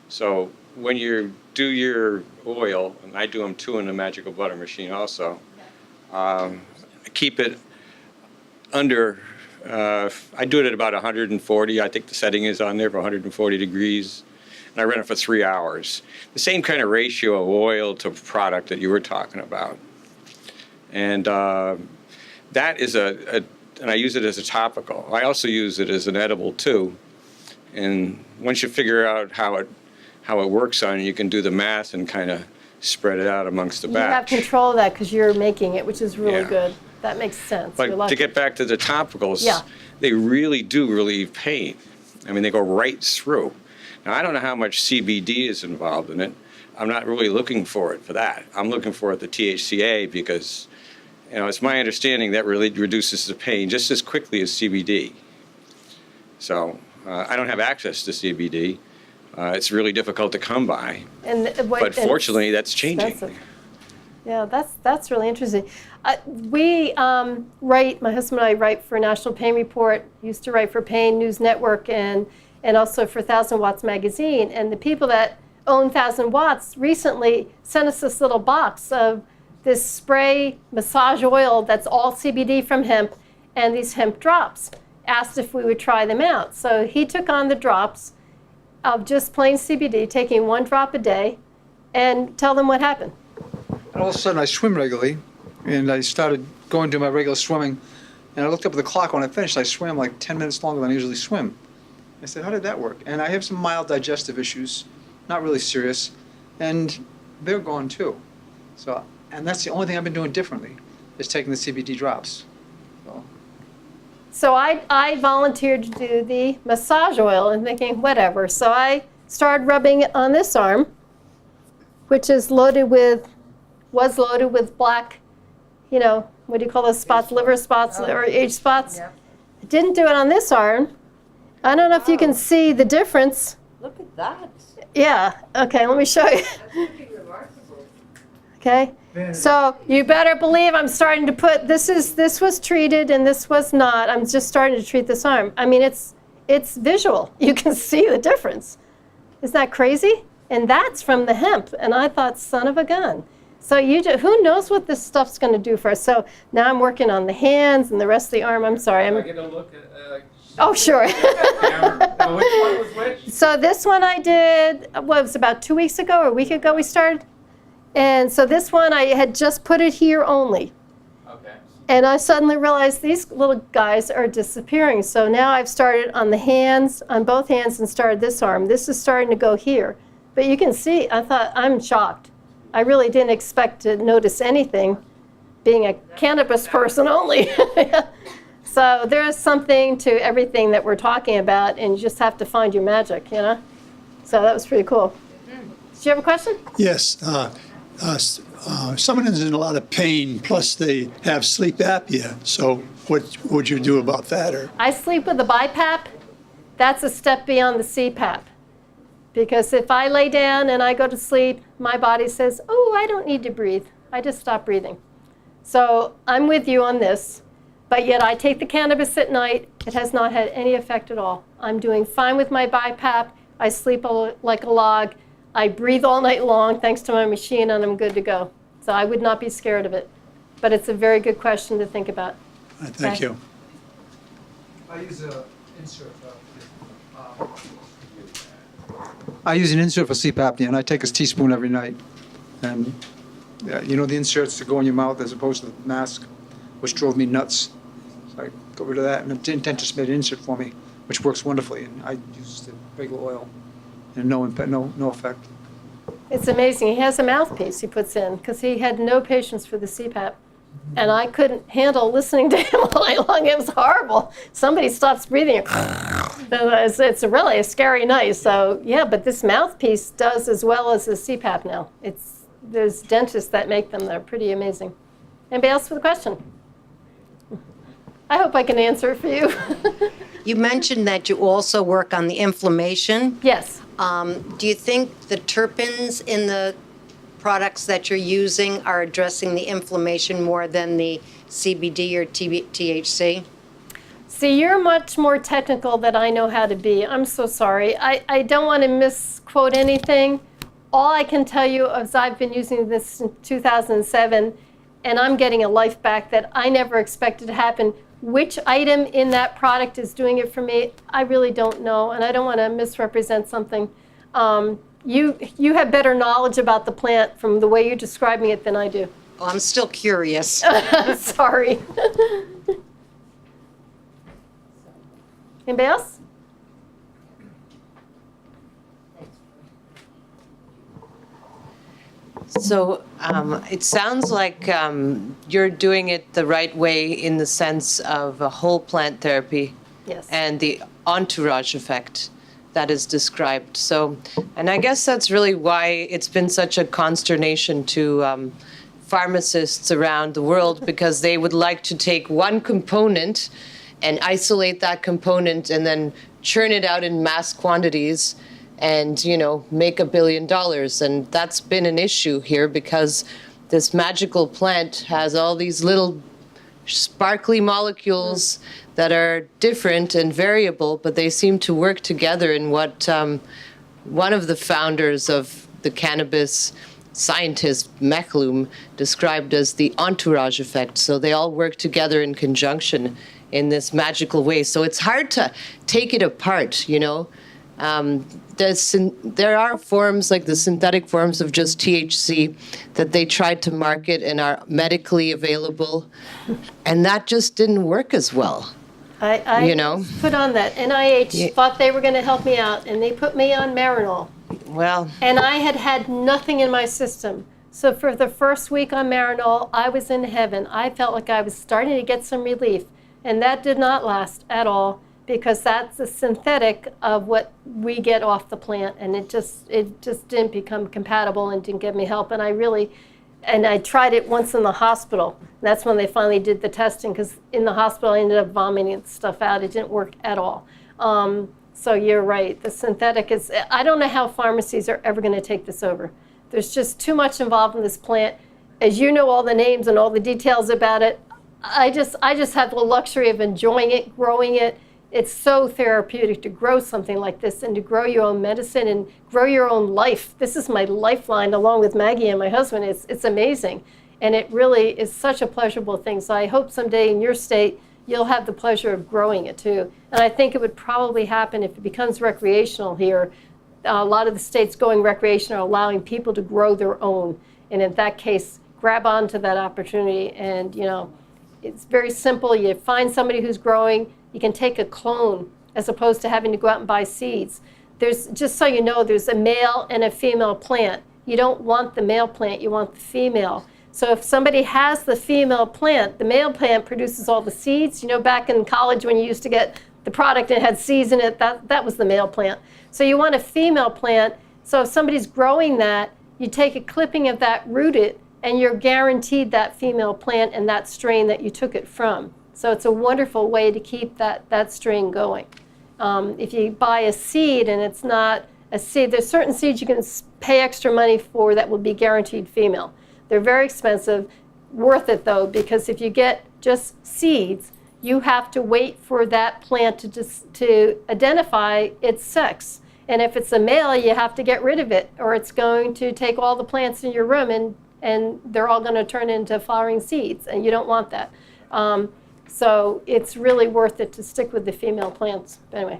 So when you do your oil, and I do them too in the magical butter machine also, I keep it under, I do it at about 140. I think the setting is on there for 140 degrees. And I run it for 3 hours. The same kind of ratio of oil to product that you were talking about. And that is and I use it as a topical. I also use it as an edible too. And once you figure out how it works on you can do the math and kind of spread it out amongst the You have batch. control of that because you're making it, which is really Yeah. good. That makes sense. You're But lucky. to get back to the topicals, Yeah. they really do relieve pain. I mean, they go right through. Now, I don't know how much CBD is involved in it. I'm not really looking for it for that. I'm looking for the THCA because, it's my understanding that really reduces the pain just as quickly as CBD. So I don't have access to CBD. It's really difficult to come by. But fortunately, that's changing. Expensive. Yeah, that's really interesting. We write, my husband and I write for National Pain Report, used to write for Pain News Network and also for 1000 Watts Magazine. And the people that own 1000 Watts recently sent us this little box of this spray massage oil that's all CBD from hemp and these hemp drops. Asked if we would try them out. So he took on the drops of just plain CBD, taking 1 drop a day, and tell them what happened. And all of a sudden, I swim regularly, and I started going to my regular swimming. And I looked up at the clock when I finished. I swam like 10 minutes longer than I usually swim. I said, how did that work? And I have some mild digestive issues, not really serious, and they're gone too. So, and that's the only thing I've been doing differently, is taking the CBD drops. So I volunteered to do the massage oil and thinking, whatever. So I started rubbing it on this arm, which is was loaded with black, what do you call those spots, liver spots or age spots. Yep. Didn't do it on this arm. I don't know if you can see the difference. Look at that. Yeah, okay, let me show you. That's pretty remarkable. Okay, so you better believe I'm starting to put, this was treated and this was not. I'm just starting to treat this arm. I mean, it's visual. You can see the difference. Isn't that crazy? And that's from the hemp. And I thought, son of a gun. So who knows what this stuff's going to do for us? So now I'm working on the hands and the rest of the arm. I'm sorry. Can I get a look at? Oh, sure. Now, which one was which? So this one I did, what, it was about 2 weeks ago or a week ago we started. And so this one I had just put it here only. Okay. And I suddenly realized these little guys are disappearing. So now I've started on the hands, on both hands, and started this arm. This is starting to go here. But you can see, I thought, I'm shocked. I really didn't expect to notice anything, being a cannabis person only. So there's something to everything that we're talking about, and you just have to find your magic, you know? So that was pretty cool. Did you have a question? Yes. Someone is in a lot of pain, plus they have sleep apnea. So what would you do about that? Or I sleep with a BiPAP. That's a step beyond the CPAP. Because if I lay down and I go to sleep, my body says, oh, I don't need to breathe. I just stop breathing. So I'm with you on this. But yet I take the cannabis at night. It has not had any effect at all. I'm doing fine with my BiPAP. I sleep like a log. I breathe all night long thanks to my machine, and I'm good to go. So I would not be scared of it. But it's a very good question to think about. Thank Okay. you. I use an insert for sleep apnea, and I take a teaspoon every night. And you know the inserts that go in your mouth as opposed to the mask, which drove me nuts. So I got rid of that, and the dentist made an insert for me, which works wonderfully. And I use the regular oil, and no effect. It's amazing. He has a mouthpiece he puts in because he had no patience for the CPAP. And I couldn't handle listening to him all night long. It was horrible. Somebody stops breathing. It's really a scary night. So, yeah, but this mouthpiece does as well as the CPAP now. There's dentists that make them. They're pretty amazing. Anybody else with a question? I hope I can answer it for you. You mentioned that you also work on the inflammation. Yes. Do you think the terpenes in the products that you're using are addressing the inflammation more than the CBD or THC? See, you're much more technical than I know how to be. I'm so sorry. I don't want to misquote anything. All I can tell you is I've been using this since 2007, and I'm getting a life back that I never expected to happen. Which item in that product is doing it for me, I really don't know, and I don't want to misrepresent something. You have better knowledge about the plant from the way you're describing it than I do. Well, I'm still curious. Sorry. Anybody else? So it sounds like you're doing it the right way in the sense of a whole plant therapy Yes. and the entourage effect that is described. So, and I guess that's really why it's been such a consternation to pharmacists around the world, because they would like to take one component and isolate that component and then churn it out in mass quantities and, you know, make $1 billion. And that's been an issue here because this magical plant has all these little sparkly molecules that are different and variable, but they seem to work together in what one of the founders of the cannabis scientist, Mechlum, described as the entourage effect. So they all work together in conjunction in this magical way. So it's hard to take it apart, you know. There are forms like the synthetic forms of just THC that they tried to market and are medically available, and that just didn't work as well. I you know? put on that. NIH thought they were going to help me out, and they put me on Marinol. Well, And I had nothing in my system. So for the first week on Marinol, I was in heaven. I felt like I was starting to get some relief. And that did not last at all, because that's a synthetic of what we get off the plant. And it just didn't become compatible and didn't give me help. And I really And I tried it once in the hospital. That's when they finally did the testing, because in the hospital I ended up vomiting the stuff out. It didn't work at all. So you're right. The synthetic is, I don't know how pharmacies are ever going to take this over. There's just too much involved in this plant. As you know all the names and all the details about it, I just have the luxury of enjoying it, growing it. It's so therapeutic to grow something like this and to grow your own medicine and grow your own life. This is my lifeline along with Maggie and my husband. It's amazing. And it really is such a pleasurable thing. So I hope someday in your state you'll have the pleasure of growing it too. And I think it would probably happen if it becomes recreational here. A lot of the states going recreational are allowing people to grow their own. And in that case, grab onto that opportunity. And, you know, it's very simple. You find somebody who's growing. You can take a clone as opposed to having to go out and buy seeds. There's, just so you know, there's a male and a female plant. You don't want the male plant, you want the female. So if somebody has the female plant, the male plant produces all the seeds. You know, back in college when you used to get the product and it had seeds in it, that was the male plant. So you want a female plant. So if somebody's growing that, you take a clipping of that, root it, and you're guaranteed that female plant and that strain that you took it from. So it's a wonderful way to keep that strain going. If you buy a seed and it's not a seed, there's certain seeds you can pay extra money for that will be guaranteed female. They're very expensive, worth it though, because if you get just seeds, you have to wait for that plant to identify its sex. And if it's a male, you have to get rid of it, or it's going to take all the plants in your room and they're all going to turn into flowering seeds, and you don't want that. So it's really worth it to stick with the female plants. Anyway.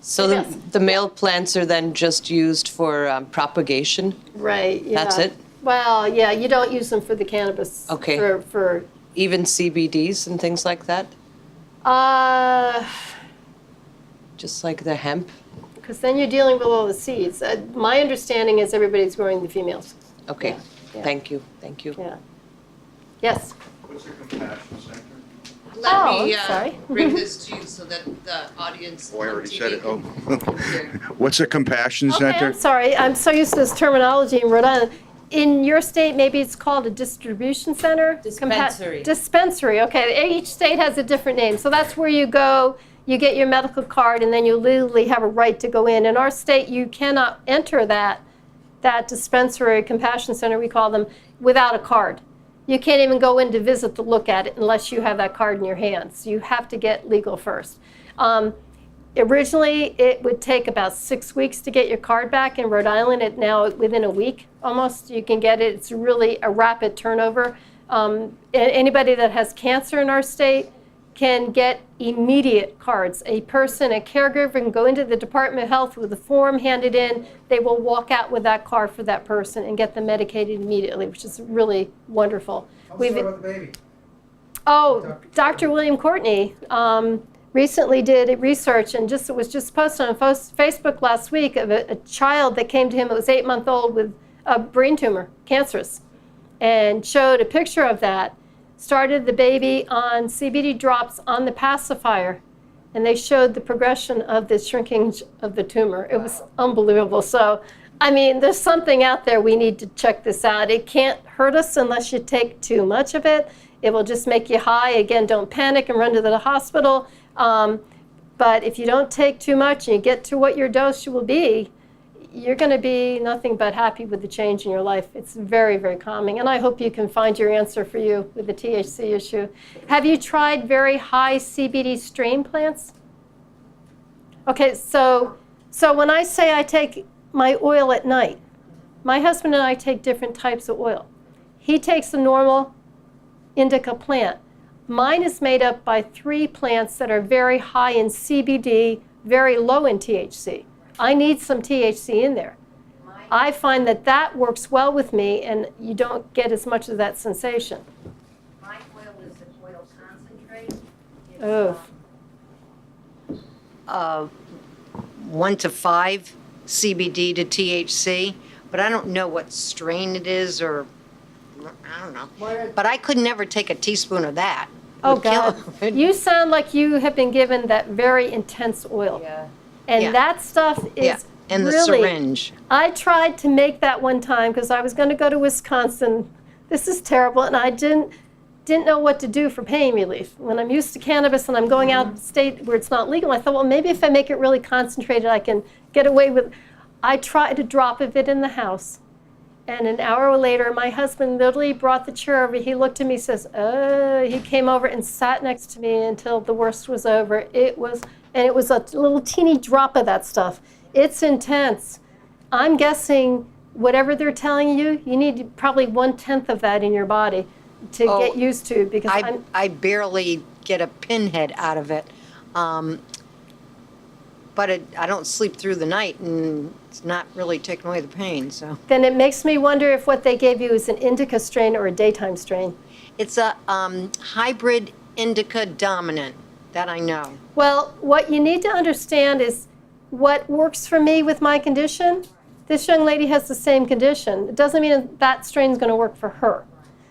So Yes. the male plants are then just used for propagation? Right, yeah. That's it? Well, yeah, you don't use them for the cannabis. Okay. For Even CBDs and things like that? Just like the hemp? Because then you're dealing with all the seeds. My understanding is everybody's growing the females. Okay, Yeah. thank you, thank you. Yeah. Yes. What's a compassion center? Let Oh, me I'm sorry. bring this to you so that the audience Oh, I on already TV said it. Oh. can hear. What's a compassion Okay, center? I'm sorry. I'm so used to this terminology in Rhode Island. In your state, maybe it's called a distribution center? Dispensary. Dispensary, okay. Each state has a different name. So that's where you go, you get your medical card, and then you legally have a right to go in. In our state, you cannot enter that dispensary, compassion center, we call them, without a card. You can't even go in to visit to look at it unless you have that card in your hands. You have to get legal first. Originally, it would take about 6 weeks to get your card back. In Rhode Island, it now within a week almost you can get it. It's really a rapid turnover. Anybody that has cancer in our state can get immediate cards. A person, a caregiver can go into the Department of Health with a form handed in. They will walk out with that card for that person and get them medicated immediately, which is really wonderful. the baby. Oh, Dr. William Courtney recently did research, and it was just posted on Facebook last week of a child that came to him. It was 8 months old with a brain tumor, cancerous, and showed a picture of that. Started the baby on CBD drops on the pacifier, and they showed the progression of the shrinking of the tumor. It was unbelievable. So, I mean, there's something out there. We need to check this out. It can't hurt us unless you take too much of it. It will just make you high. Again, don't panic and run to the hospital. But if you don't take too much and you get to what your dose will be, you're going to be nothing but happy with the change in your life. It's very, very calming. And I hope you can find your answer for you with the THC issue. Have you tried very high CBD strain plants? Okay, so when I say I take my oil at night, my husband and I take different types of oil. He takes the normal Indica plant. Mine is made up by 3 plants that are very high in CBD, very low in THC. I need some THC in there. I find that works well with me, and you don't get as much of that sensation. My oil is an oil concentrate. Oh. 1 to 5 CBD to THC, but I don't know what strain it is, or I don't know. But I could never take a teaspoon of that. Oh, Would kill God. it. You sound like you have been given that very intense oil. Yeah. And Yeah. that stuff is Yeah. And the really, syringe. I tried to make that one time because I was going to go to Wisconsin. This is terrible, and I didn't know what to do for pain relief. When I'm used to cannabis and I'm going out of state where it's not legal, I thought, well, maybe if I make it really concentrated, I can get away with. I tried a drop of it in the house, and an hour later, my husband literally brought the chair over. He looked at me, says, "Oh," he came over and sat next to me until the worst was over. It was a little teeny drop of that stuff. It's intense. I'm guessing whatever they're telling you, you need probably 1/10 of that in your body to get used to, because I barely get a pinhead out of it. But I don't sleep through the night, and it's not really taking away the pain, so. Then it makes me wonder if what they gave you is an indica strain or a daytime strain. It's a hybrid indica dominant, that I know. Well, what you need to understand is what works for me with my condition. This young lady has the same condition. It doesn't mean that strain's going to work for her.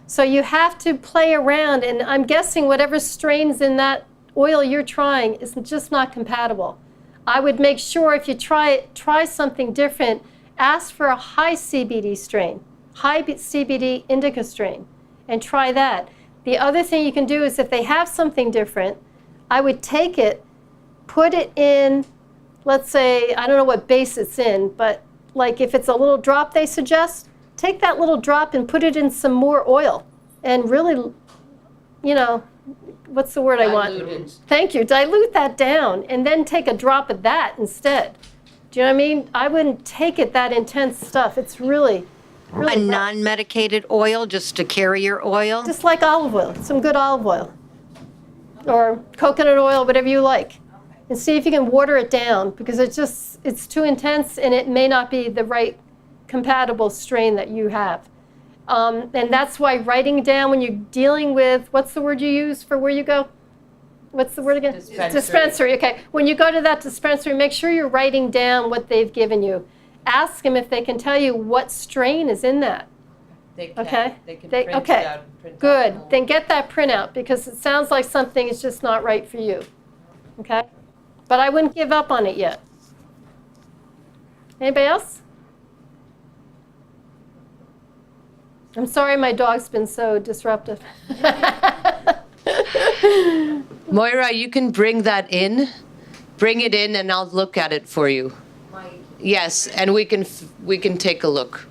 So you have to play around, and I'm guessing whatever strains in that oil you're trying is just not compatible. I would make sure if you try something different, ask for a high CBD strain, high CBD indica strain, and try that. The other thing you can do is if they have something different, I would take it, put it in, let's say, I don't know what base it's in, but like if it's a little drop they suggest, take that little drop and put it in some more oil and really, you know, what's the word I want? Diluted. Thank you. Dilute that down and then take a drop of that instead. Do you know what I mean? I wouldn't take it that intense stuff. It's really A rough. non-medicated oil, just a carrier oil? Just like olive oil, some good olive oil. Or coconut oil, whatever you like. And see if you can water it down, because it's too intense and it may not be the right compatible strain that you have. And that's why writing down when you're dealing with, what's the word you use for where you go? What's the word again? Dispensary, okay. When you go to that dispensary, make sure you're writing down what they've given you. Ask them if they can tell you what strain is in that. They can. Okay. They can print it okay. out and print Good. out the Then get that printout, because it sounds like something is just not right for you. Okay? But I wouldn't give up on it yet. Anybody else? I'm sorry my dog's been so disruptive. Moira, you can bring that in. Bring it in and I'll look at it for you. Yes, and we can take a look.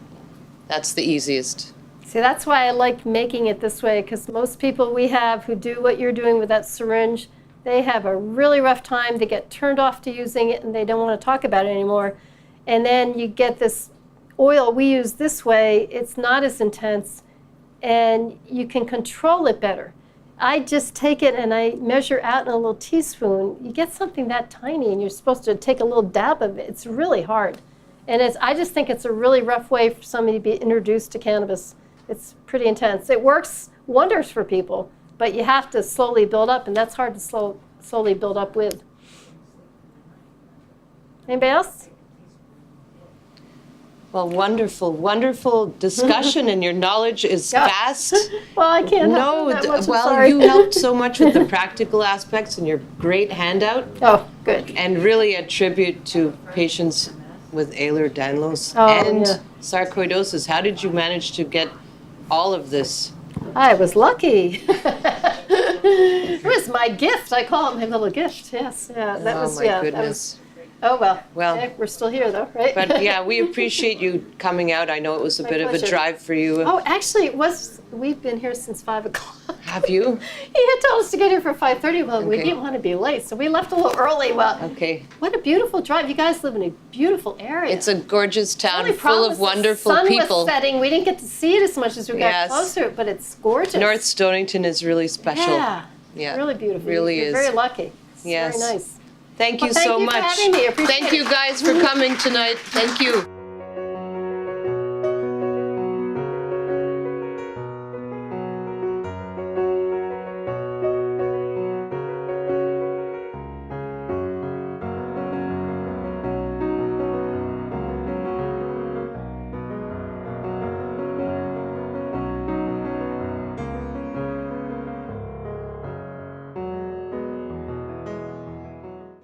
That's the easiest. See, that's why I like making it this way, because most people we have who do what you're doing with that syringe, they have a really rough time. They get turned off to using it and they don't want to talk about it anymore. And then you get this oil we use this way, it's not as intense, and you can control it better. I just take it and I measure out in a little teaspoon. You get something that tiny and you're supposed to take a little dab of it. It's really hard. And I just think it's a really rough way for somebody to be introduced to cannabis. It's pretty intense. It works wonders for people, but you have to slowly build up, and that's hard to slowly build up with. Anybody else? Well, wonderful, wonderful discussion, and your knowledge is vast. Well, I can't No, help that much, I'm well, sorry. you helped so much with the practical aspects and your great handout, Oh, good. and really a tribute to patients with Ehlers-Danlos Oh, and yeah. sarcoidosis. How did you manage to get all of this? I was lucky. It was my gift. I call it my little gift. Yes, yeah. That was, my yeah. goodness. That was, oh, well. Well, eh, we're still here, though, right? But yeah, we appreciate you coming out. I know it was a My bit of a pleasure. drive for you. Oh, actually, it was. We've been here since 5 o'clock. Have you? He had told us to get here for 5:30. Well, we Okay. didn't want to be late, so we left a little early. Well, Okay. what a beautiful drive. You guys live in a beautiful area. It's a gorgeous town Only full problem of is the wonderful sun people. was setting. We didn't get to see it as much as we got Yes. close to it, but it's gorgeous. North Stonington is really special. Yeah. Yeah, Really beautiful. really You're is. very lucky. It's Yes. very nice. Thank you Well, thank so you for much. having me. I appreciate Thank you it. guys for coming tonight. Thank you.